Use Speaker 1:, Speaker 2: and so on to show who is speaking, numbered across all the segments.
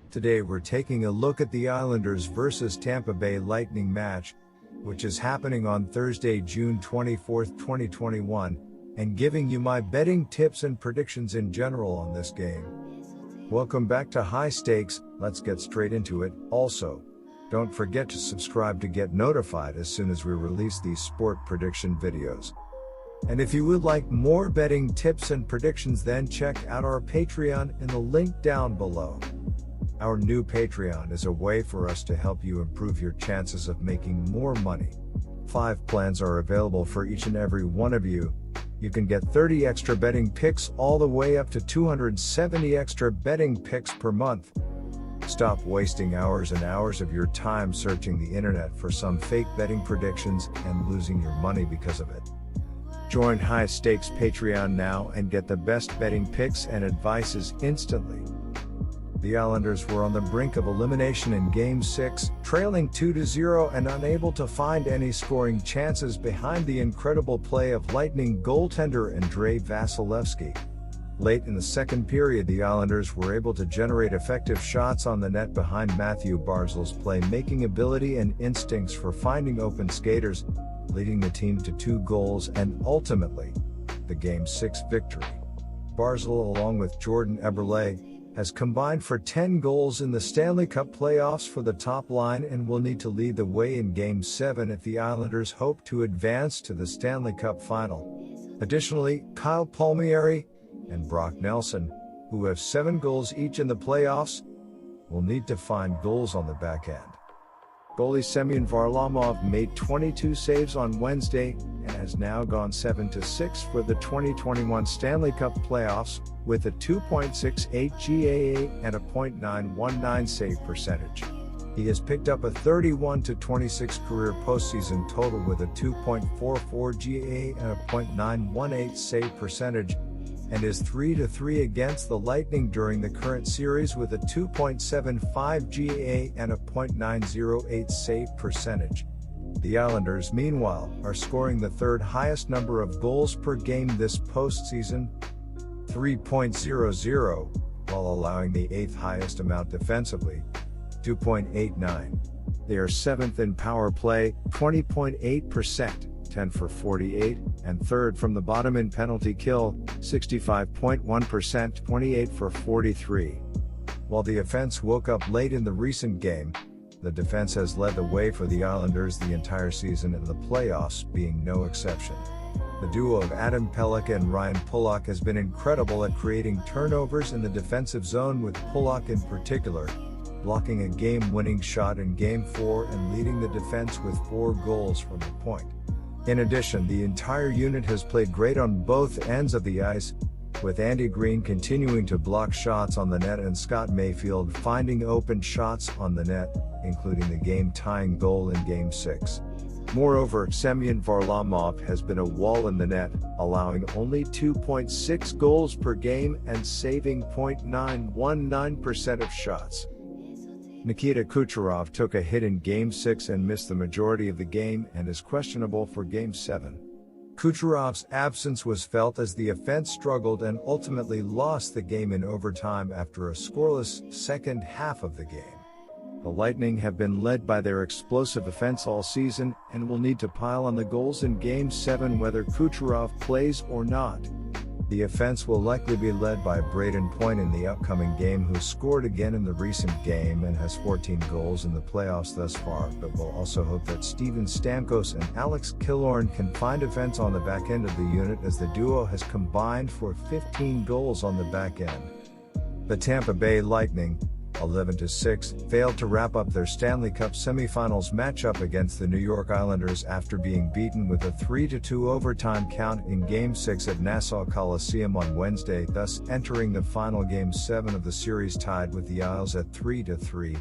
Speaker 1: Today we're taking a look at the Islanders vs Tampa Bay Lightning match, which is happening on Thursday, June 24, 2021, and giving you my betting tips and predictions in general on this game. Welcome back to High Stakes. Let's get straight into it. Also, don't forget to subscribe to get notified as soon as we release these sport prediction videos. And if you would like more betting tips and predictions, then check out our Patreon in the link down below. Our new Patreon is a way for us to help you improve your chances of making more money. 5 plans are available for each and every one of you. You can get 30 extra betting picks all the way up to 270 extra betting picks per month. Stop wasting hours and hours of your time searching the internet for some fake betting predictions and losing your money because of it. Join High Stakes Patreon now and get the best betting picks and advices instantly. The Islanders were on the brink of elimination in Game 6, trailing 2-0 and unable to find any scoring chances behind the incredible play of Lightning goaltender Andrei Vasilevskiy. Late in the second period, the Islanders were able to generate effective shots on the net behind Matthew Barzal's play-making ability and instincts for finding open skaters, leading the team to 2 goals and ultimately, the Game 6 victory. Barzal, along with Jordan Eberle, has combined for 10 goals in the Stanley Cup playoffs for the top line and will need to lead the way in Game 7 if the Islanders hope to advance to the Stanley Cup final. Additionally, Kyle Palmieri and Brock Nelson, who have 7 goals each in the playoffs, will need to find goals on the back end. Goalie Semyon Varlamov made 22 saves on Wednesday and has now gone 7-6 for the 2021 Stanley Cup playoffs, with a 2.68 GAA and a .919 save percentage. He has picked up a 31-26 career postseason total with a 2.44 GAA and a .918 save percentage, and is 3-3 against the Lightning during the current series with a 2.75 GAA and a .908 save percentage. The Islanders, meanwhile, are scoring the 3rd highest number of goals per game this postseason, 3.00, while allowing the 8th highest amount defensively, 2.89. They are 7th in power play, 20.8%. 10 for 48, and 3rd from the bottom in penalty kill, 65.1%, 28 for 43. While the offense woke up late in the recent game, the defense has led the way for the Islanders the entire season, and the playoffs being no exception. The duo of Adam Pelech and Ryan Pulock has been incredible at creating turnovers in the defensive zone, with Pulock in particular blocking a game-winning shot in Game 4 and leading the defense with 4 goals from the point. In addition, the entire unit has played great on both ends of the ice, with Andy Green continuing to block shots on the net and Scott Mayfield finding open shots on the net, including the game-tying goal in Game 6. Moreover, Semyon Varlamov has been a wall in the net, allowing only 2.6 goals per game and saving .919% of shots. Nikita Kucherov took a hit in Game 6 and missed the majority of the game and is questionable for Game 7. Kucherov's absence was felt as the offense struggled and ultimately lost the game in overtime after a scoreless second half of the game. The Lightning have been led by their explosive offense all season and will need to pile on the goals in Game 7 whether Kucherov plays or not. The offense will likely be led by Brayden Point in the upcoming game, who scored again in the recent game and has 14 goals in the playoffs thus far, but will also hope that Steven Stamkos and Alex Killorn can find offense on the back end of the unit, as the duo has combined for 15 goals on the back end. The Tampa Bay Lightning, 11-6, failed to wrap up their Stanley Cup semifinals matchup against the New York Islanders after being beaten with a 3-2 overtime count in Game 6 at Nassau Coliseum on Wednesday, thus entering the final Game 7 of the series tied with the Isles at 3-3.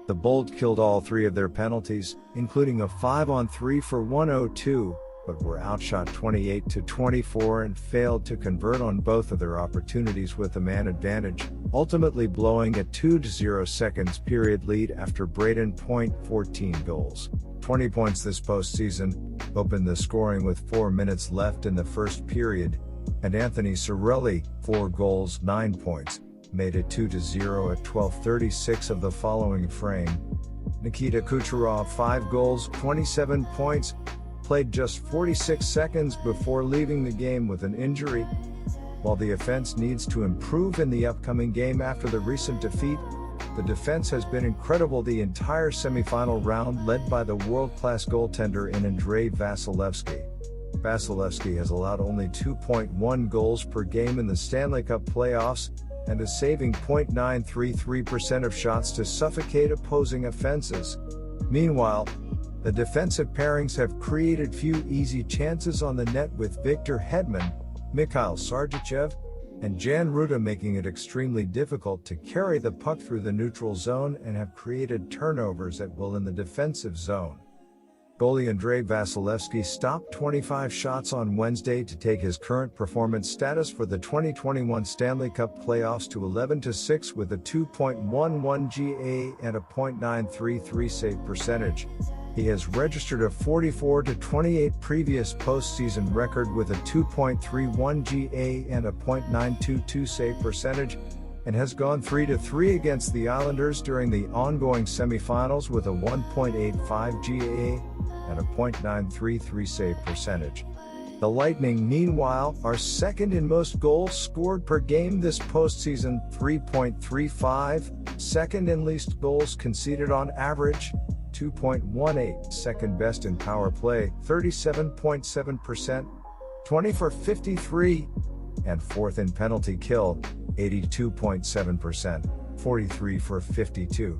Speaker 1: The Bold killed all 3 of their penalties, including a 5-on-3 for 102, but were outshot 28-24 and failed to convert on both of their opportunities with a man advantage, ultimately blowing a 2-0 seconds period lead after Brayden Point 14 goals, 20 points this postseason, opened the scoring with 4 minutes left in the first period, and Anthony Cirelli, 4 goals, 9 points, made it 2-0 at 12:36 of the following frame. Nikita Kucherov 5 goals, 27 points, played just 46 seconds before leaving the game with an injury. While the offense needs to improve in the upcoming game after the recent defeat, the defense has been incredible the entire semifinal round, led by the world-class goaltender in Andrei Vasilevsky. Vasilevsky has allowed only 2.1 goals per game in the Stanley Cup playoffs, and is saving .933% of shots to suffocate opposing offenses. Meanwhile, the defensive pairings have created few easy chances on the net, with Victor Hedman, Mikhail Sergachev, and Jan Rutta making it extremely difficult to carry the puck through the neutral zone and have created turnovers at will in the defensive zone. Goalie Andrei Vasilevsky stopped 25 shots on Wednesday to take his current performance status for the 2021 Stanley Cup playoffs to 11-6 with a 2.11 GA and a .933 save percentage. He has registered a 44-28 previous postseason record with a 2.31 GA and a .922 save percentage, and has gone 3-3 against the Islanders during the ongoing semifinals with a 1.85 GA and a .933 save percentage. The Lightning, meanwhile, are second in most goals scored per game this postseason, 3.35, second in least goals conceded on average, 2.18, second best in power play, 37.7%, 20 for 53, and fourth in penalty kill, 82.7%, 43 for 52.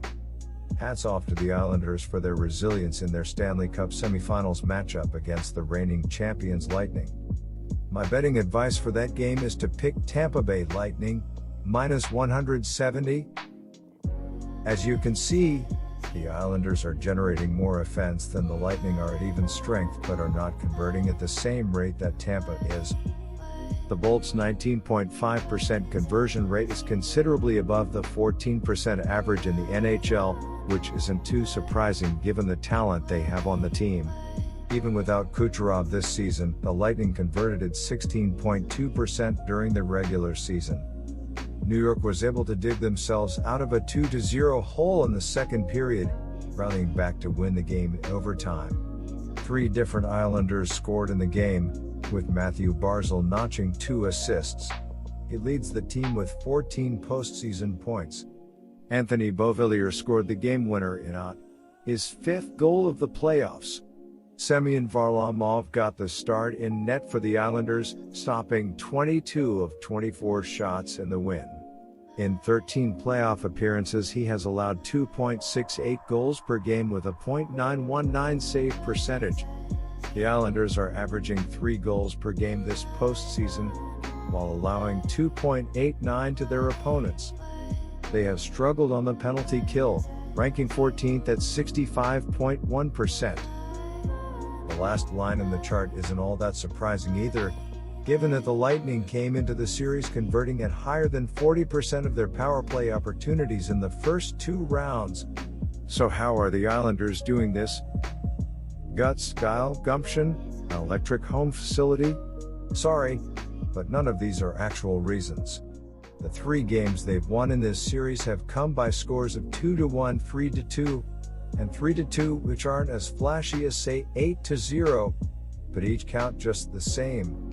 Speaker 1: Hats off to the Islanders for their resilience in their Stanley Cup semifinals matchup against the reigning champions Lightning. My betting advice for that game is to pick Tampa Bay Lightning, -170. As you can see, the Islanders are generating more offense than the Lightning are at even strength, but are not converting at the same rate that Tampa is. The Bolts' 19.5% conversion rate is considerably above the 14% average in the NHL, which isn't too surprising given the talent they have on the team. Even without Kucherov this season, the Lightning converted at 16.2% during the regular season. New York was able to dig themselves out of a 2-0 hole in the second period, rallying back to win the game in overtime. 3 different Islanders scored in the game, with Matthew Barzal notching 2 assists. He leads the team with 14 postseason points. Anthony Beauvillier scored the game winner in his 5th goal of the playoffs. Semyon Varlamov got the start in net for the Islanders, stopping 22 of 24 shots in the win. In 13 playoff appearances, he has allowed 2.68 goals per game with a .919 save percentage. The Islanders are averaging 3 goals per game this postseason, while allowing 2.89 to their opponents. They have struggled on the penalty kill, ranking 14th at 65.1%. The last line in the chart isn't all that surprising either, given that the Lightning came into the series converting at higher than 40% of their power play opportunities in the first 2 rounds. So how are the Islanders doing this? Guts, style, gumption, an electric home facility? Sorry, but none of these are actual reasons. The 3 games they've won in this series have come by scores of 2-1, 3-2, and 3-2, which aren't as flashy as, say, 8-0, but each count just the same.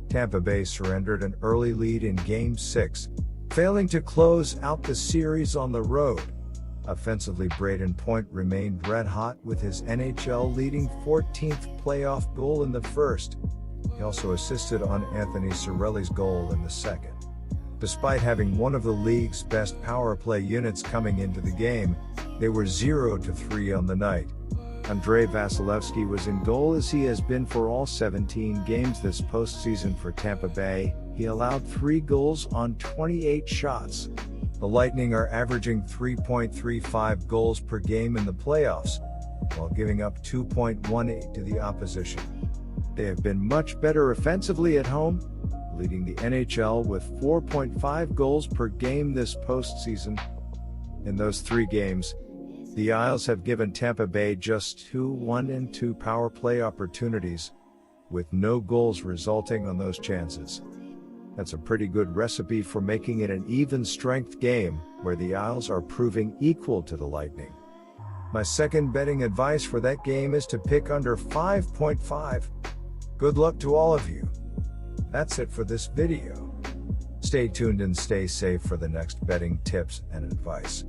Speaker 1: Tampa Bay surrendered an early lead in Game 6, failing to close out the series on the road. Offensively, Braden Point remained red-hot with his NHL-leading 14th playoff goal in the first. He also assisted on Anthony Cirelli's goal in the second. Despite having one of the league's best power play units coming into the game, they were 0-3 on the night. Andrei Vasilevsky was in goal, as he has been for all 17 games this postseason for Tampa Bay. He allowed 3 goals on 28 shots. The Lightning are averaging 3.35 goals per game in the playoffs, while giving up 2.18 to the opposition. They have been much better offensively at home, leading the NHL with 4.5 goals per game this postseason. In those 3 games, the Isles have given Tampa Bay just 2 1-2 power play opportunities, with no goals resulting on those chances. That's a pretty good recipe for making it an even strength game, where the Isles are proving equal to the Lightning. My second betting advice for that game is to pick under 5.5. Good luck to all of you. That's it for this video. Stay tuned and stay safe for the next betting tips and advice.